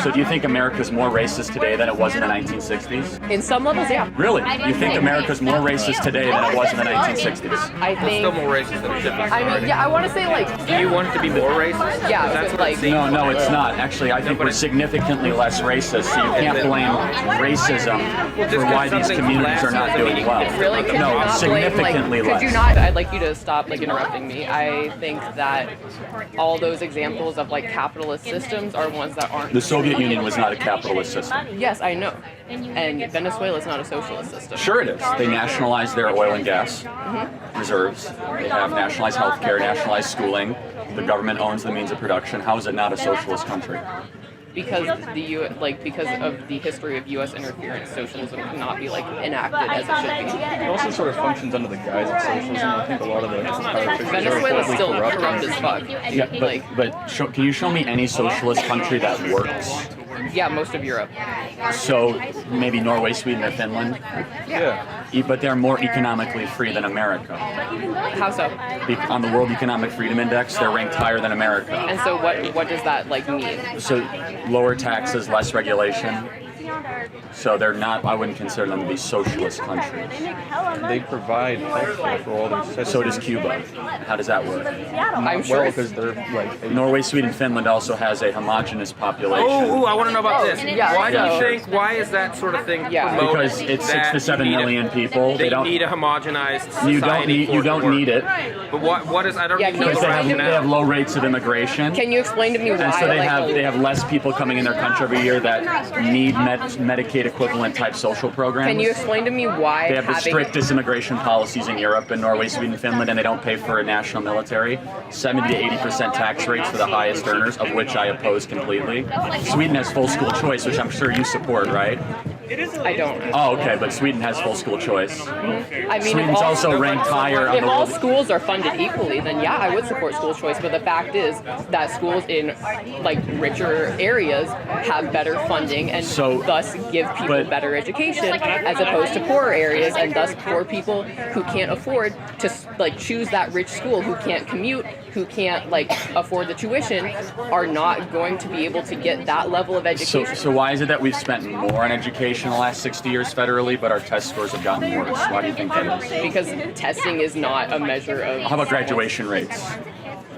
So do you think America's more racist today than it was in the 1960s? In some levels, yeah. Really? You think America's more racist today than it was in the 1960s? I think. Still more racist than it should be. I mean, yeah, I want to say like. Do you want it to be more racist? Yeah, That's but, what it like. seems No, it's not. Actually, I think we're significantly less racist, so you can't blame racism for why these communities are not doing well. Really? Could you No, not significantly blame, less. Could you not? I'd like you to stop interrupting me. I think that all those examples of capitalist systems are ones that aren't. The Soviet Union was not a capitalist system. Yes, I know. And Venezuela is not a socialist system. Sure it is. They nationalized their oil and gas reserves. They have nationalized healthcare, nationalized schooling. The government owns the means of production. How is it not a socialist country? Because because of the history of U.S. interference, socialism cannot be enacted as it should be. It also sort of functions under the guise of socialism. I think a lot of the Venezuela is still corrupt as fuck. Yeah, but can you show me any socialist country that works? Yeah, most of Europe. So maybe Norway, Sweden, or Finland? Yeah. But they're more economically free than America. How so? On the World Economic Freedom Index, they're ranked higher than America. And so what does that mean? So lower taxes, less regulation. So they're not, I wouldn't consider them to be socialist countries. They provide healthcare for all their citizens. So does Cuba. How does that work? I'm sure. Well, because they're Norway, Sweden, Finland also has a homogenous population. Oh, I want to know about this. yeah, Why do so- you think? Why is that sort of thing Yeah. promoted? Because it's 6 that to 7 you need million it? people. They don't need a homogenized society. you don't need it But what is? I don't Yeah, even can know you the because they have rationale. low rates of immigration. Can you explain to me why? And so they have less people coming in their country every year that need Medicaid equivalent type social programs. Can you explain to me why They have the having strictest immigration policies in Europe, in Norway, Sweden, Finland, and they don't pay for a national military. 70 to 80% tax rates for the highest earners, of which I oppose completely. Sweden has full school choice, which I'm sure you support, right? I don't. Oh, okay, but Sweden has full school choice. I mean, Sweden's also ranked higher on if the all world. schools are funded equally, then yeah, I would support school choice. But the fact is that schools in richer areas have better funding and thus give people better education, as opposed to poorer areas, and thus poor people who can't afford to choose that rich school, who can't commute, who can't afford the tuition, are not going to be able to get that level of education. So why is it that we've spent more on education in the last 60 years federally, but our test scores have gotten worse? Why do you think that is? Because testing is not a measure of. How about graduation rates?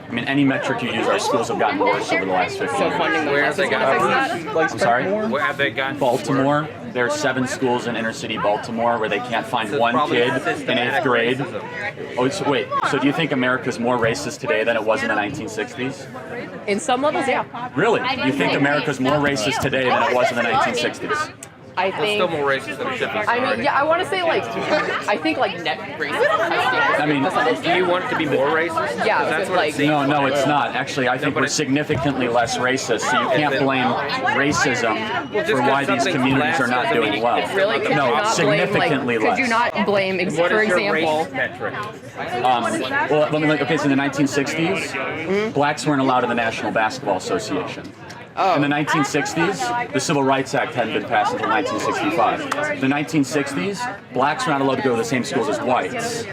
I mean, any metric you use, our schools have gotten worse over the last 50 So years. funding the Where have they gotten I'm sorry? Where have they gotten? Baltimore. There are 7 schools in inner city Baltimore where they can't find So one probably kid in systematic 8th grade. racism. Oh, so wait. So do you think America's more racist today than it was in the 1960s? In some levels, yeah. Really? You think America's more racist today than it was in the 1960s? I It's think. still more racist than it should be. I mean, yeah, I want to say I think net racism. I mean, Do you want it to be more racist? Yeah, 'Cause that's what like- it seems No, it's not. Actually, I think but we're it's- significantly less racist, so you can't blame racism for why these communities are not doing well. Really? Could you No, not significantly blame, less. Could you not blame, What for is your example, race metric? Well, let me look. Okay, so in the 1960s, blacks weren't allowed in the National Basketball Association. In the 1960s, the Civil Rights Act hadn't been passed until 1965. In the 1960s, blacks were not allowed to go to the same schools as whites.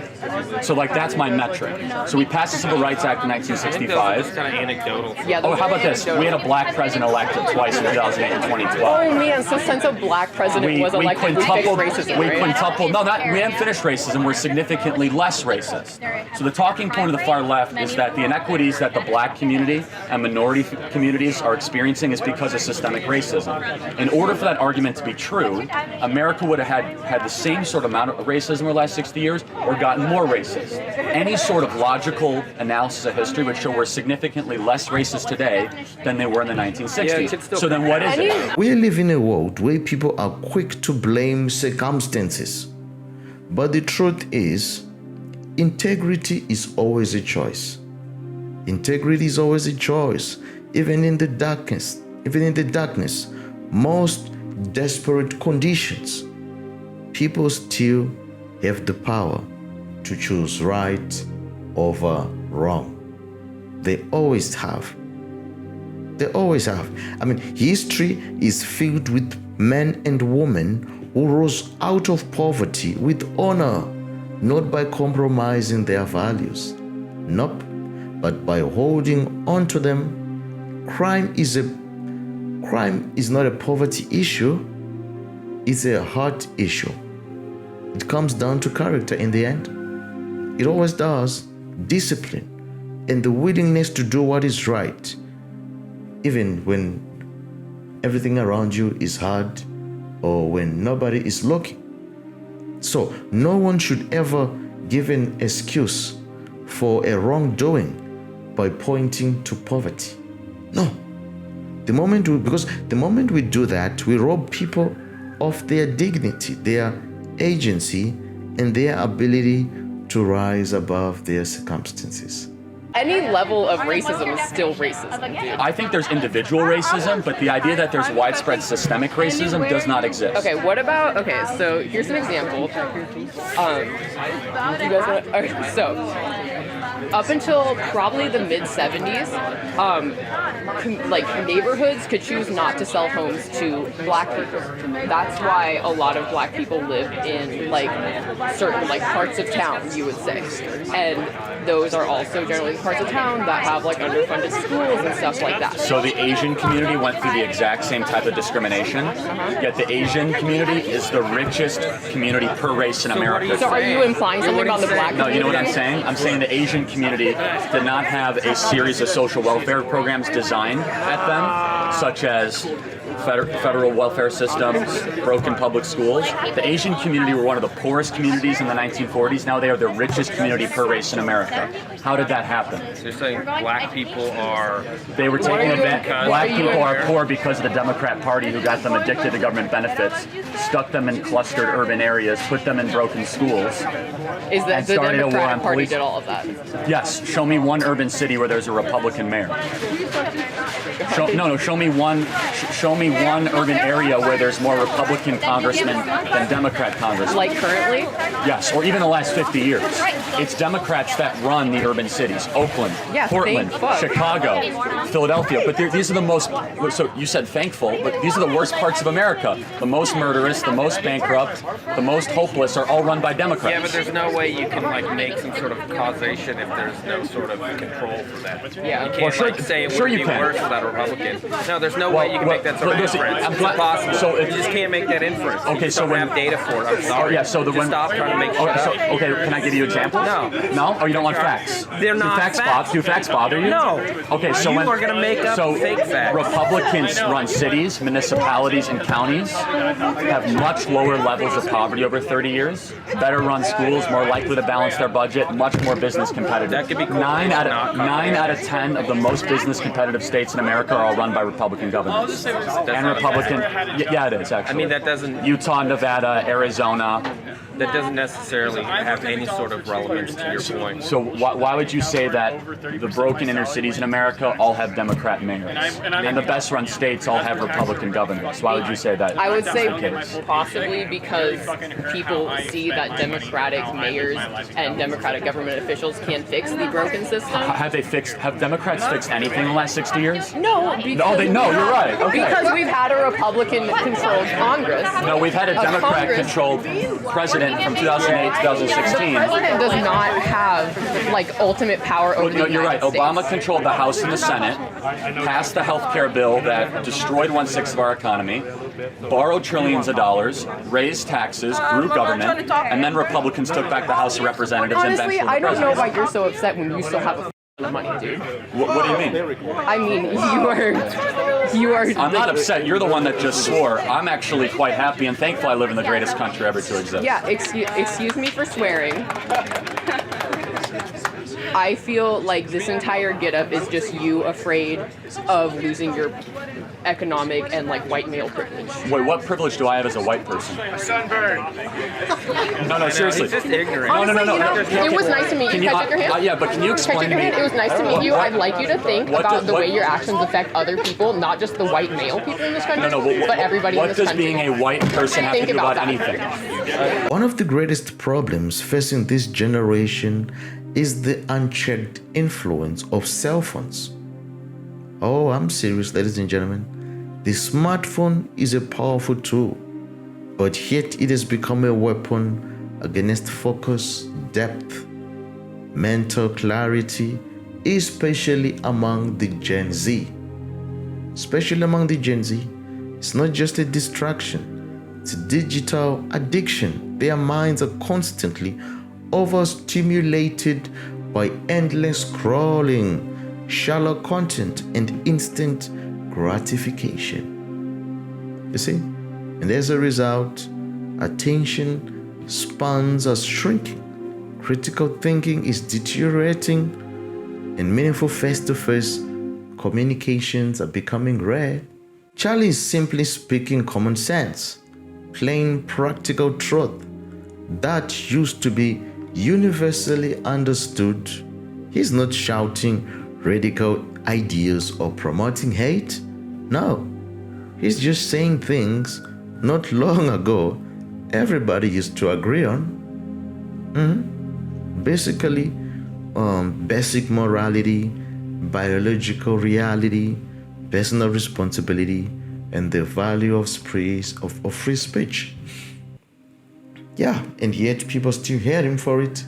So, that's my metric. So we passed the Civil Rights Act in I think those are 1965. just kind of anecdotal. yeah, Oh, how about this? We had a black president elected twice in 2008 and 2012. Oh man, so since a black president was elected, we fixed racism, right? We haven't finished racism, we're significantly less racist. So the talking point of the far left is that the inequities that the black community and minority communities are experiencing is because of systemic racism. In order for that argument to be true, America would have had the same sort of amount of racism over the last 60 years or gotten more racist. Any sort of logical analysis of history would show we're significantly less racist today than they were in the 1960s. So then what is it? We live in a world where people are quick to blame circumstances. But the truth is, integrity is always a choice. Integrity is always a choice. Even in the darkness, most desperate conditions, people still have the power to choose right over wrong. They always have. I mean, history is filled with men and women who rose out of poverty with honor, not by compromising their values. Nope, but by holding on to them. Crime is a crime is not a poverty issue, it's a heart issue. It comes down to character in the end. It always does. Discipline and the willingness to do what is right, even when everything around you is hard or when nobody is looking. So no one should ever give an excuse for a wrongdoing by pointing to poverty. No. Because the moment we do that, we rob people of their dignity, their agency, and their ability to rise above their circumstances. Any level of racism is still racism, dude. I think there's individual racism, but the idea that there's widespread systemic racism does not exist. Okay, so here's an example. Do you guys want to, okay, so up until probably the mid-70s, neighborhoods could choose not to sell homes to black people. That's why a lot of black people live in certain parts of town, you would say. And those are also generally the parts of town that have underfunded schools and stuff like that. So the Asian community went through the exact same type of discrimination, yet the Asian community is the richest community per race in America. So are you implying something about the black community? No, you know what I'm saying? I'm saying the Asian community did not have a series of social welfare programs designed at them, such as federal welfare systems, broken public schools. The Asian community were one of the poorest communities in the 1940s. Now they are the richest community per race in America. How did that happen? So you're saying black people are... They were taking advantage. Black people are poor because of the Democrat Party, who got them addicted to government benefits, stuck them in clustered urban areas, put them in broken schools. Is that the Democrat Party did all of that? Yes. Show me one urban city where there's a Republican mayor. Show me one urban area where there's more Republican congressmen than Democrat congressmen. Like currently? Yes, or even the last 50 years. It's Democrats that run the urban cities. Oakland, Portland, Chicago, Philadelphia. But these are the most, so you said thankful, but these are the worst parts of America. The most murderous, the most bankrupt, the most hopeless are all run by Democrats. Yeah, but there's no way you can make some sort of causation if there's no sort of control for that. Yeah. You can't say it would be worse without a Republican. No, there's no way you can make that sort of inference. It's impossible. So you just can't make that inference. Okay, so when have data for it. I'm sorry. Yeah, so stop trying to make shit up. Okay, can I give you examples? No. No? Oh, you don't want facts? They're not facts. Do facts bother you? No. Okay, so you are going to make up fake facts. Republicans run cities, municipalities, and counties have much lower levels of poverty over 30 years, better run schools, more likely to balance their budget, much more business competitive. That could be cool. 9 out of 10 of the most business competitive states in America are all run by Republican governors. And Republican, yeah, it is actually. I mean, that doesn't... Utah, Nevada, Arizona. That doesn't necessarily have any sort of relevance to your point. So why would you say that the broken inner cities in America all have Democrat mayors, and the best run states all have Republican governors? Why would you say that? I would say possibly because people see that Democratic mayors and Democratic government officials can fix the broken system. Have Democrats fixed anything in the last 60 years? No. You're right. Okay. Because we've had a Republican-controlled Congress. No, we've had a Democrat-controlled president from 2008 to 2016. The president does not have ultimate power over the United You're right. States. Obama controlled the House and the Senate, passed the health care bill that destroyed 1/6 of our economy, borrowed trillions of dollars, raised taxes, grew government, and then Republicans took back the House of Representatives and honestly, eventually I don't know why you're so upset when you still have a money, dude. What do you mean? I mean, you are. I'm not upset. You're the one that just swore. I'm actually quite happy and thankful I live in the greatest country ever to exist. Yeah, excuse me for swearing. I feel like this entire get-up is just you afraid of losing your economic and white male privilege. Wait, what privilege do I have as a white person? Sunburn. No, seriously. He's just ignorant. Honestly, No. It was nice to meet you. Can I shake your hand? Yeah, but can you explain to me? It was nice to meet you. I'd like you to think about the way your actions affect other people, not just the white male people in this country, but everybody in this country. What does being a white person have to do about anything? One of the greatest problems facing this generation is the unchecked influence of cell phones. Oh, I'm serious, ladies and gentlemen. The smartphone is a powerful tool, but yet it has become a weapon against focus, depth, mental clarity, especially among the Gen Z. especially among the Gen Z, it's not just a distraction, it's a digital addiction. Their minds are constantly overstimulated by endless scrolling, shallow content, and instant gratification. You see? And as a result, attention spans are shrinking, critical thinking is deteriorating, and meaningful face-to-face communications are becoming rare. Charlie is simply speaking common sense, plain practical truth that used to be universally understood. He's not shouting radical ideas or promoting hate. No, he's just saying things not long ago everybody used to agree on. Basically, basic morality, biological reality, personal responsibility, and the value of free speech. Yeah, and yet people still hate him for it.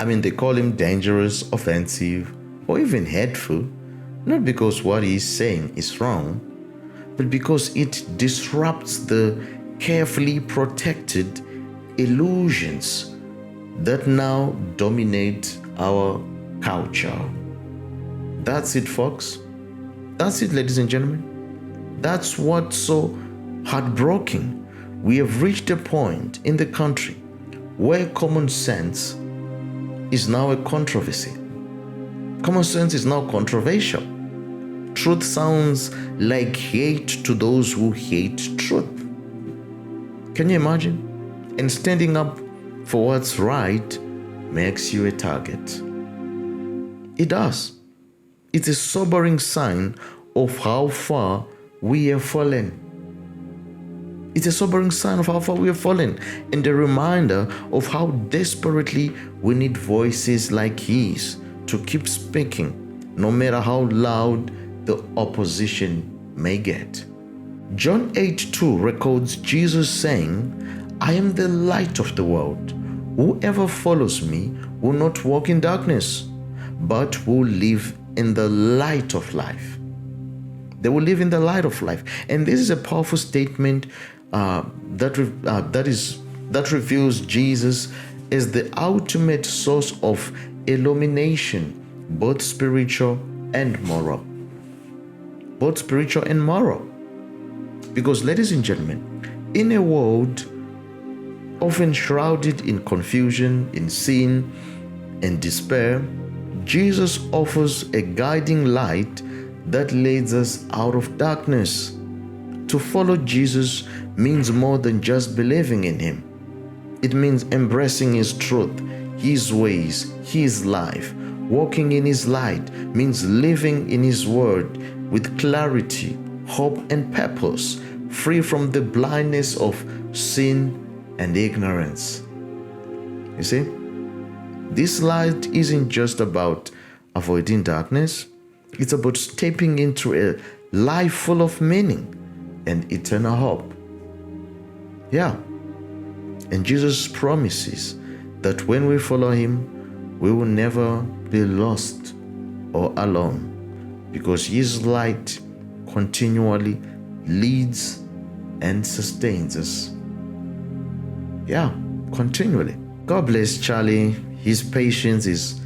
I mean, they call him dangerous, offensive, or even hateful, not because what he's saying is wrong, but because it disrupts the carefully protected illusions that now dominate our culture. That's it, folks. That's it, ladies and gentlemen. That's what's so heartbreaking. We have reached a point in the country where common sense is now a controversy. Common sense is now controversial. Truth sounds like hate to those who hate truth. Can you imagine? And standing up for what's right makes you a target. It does. It's a sobering sign of how far we have fallen. It's a sobering sign of how far we have fallen, and a reminder of how desperately we need voices like his to keep speaking, no matter how loud the opposition may get. John 8:2 records Jesus saying, "I am the light of the world. Whoever follows me will not walk in darkness, but will live in the light of life." They will live in the light of life. And this is a powerful statement that reveals Jesus as the ultimate source of illumination, both spiritual and moral. Both spiritual and moral. Because, ladies and gentlemen, in a world often shrouded in confusion, in sin, and despair, Jesus offers a guiding light that leads us out of darkness. To follow Jesus means more than just believing in him. It means embracing his truth, his ways, his life. Walking in his light means living in his word with clarity, hope, and purpose, free from the blindness of sin and ignorance. You see, this light isn't just about avoiding darkness. It's about stepping into a life full of meaning and eternal hope. Yeah. And Jesus promises that when we follow him, we will never be lost or alone, because his light continually leads and sustains us. Yeah, continually. God bless Charlie. His patience is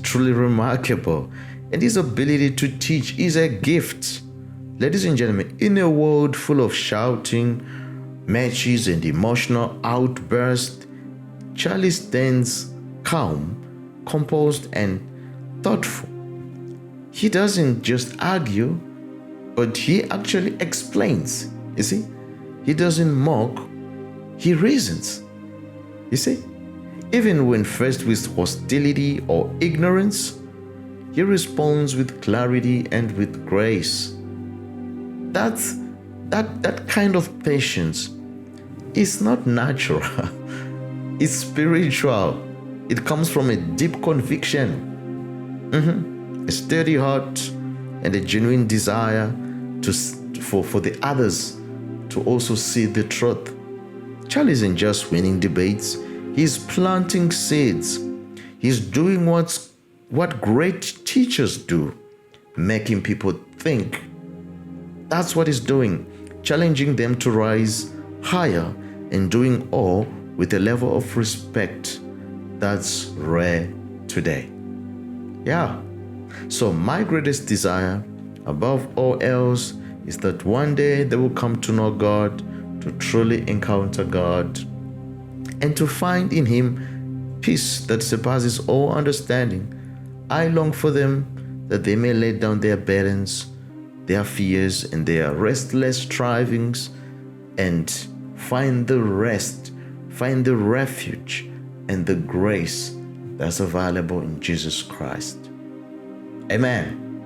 truly remarkable, and his ability to teach is a gift. Ladies and gentlemen, in a world full of shouting, matches, and emotional outbursts, Charlie stands calm, composed, and thoughtful. He doesn't just argue, but he actually explains. You see, he doesn't mock, he reasons. You see, even when faced with hostility or ignorance, he responds with clarity and with grace. That kind of patience is not natural. It's spiritual. It comes from a deep conviction, a steady heart, and a genuine desire for the others to also see the truth. Charlie isn't just winning debates. He's planting seeds. He's doing what great teachers do, making people think. That's what he's doing, challenging them to rise higher and doing all with a level of respect that's rare today. Yeah. So my greatest desire, above all else, is that one day they will come to know God, to truly encounter God, and to find in Him peace that surpasses all understanding. I long for them that they may lay down their burdens, their fears, and their restless strivings, and find the rest, find the refuge, and the grace that's available in Jesus Christ. Amen.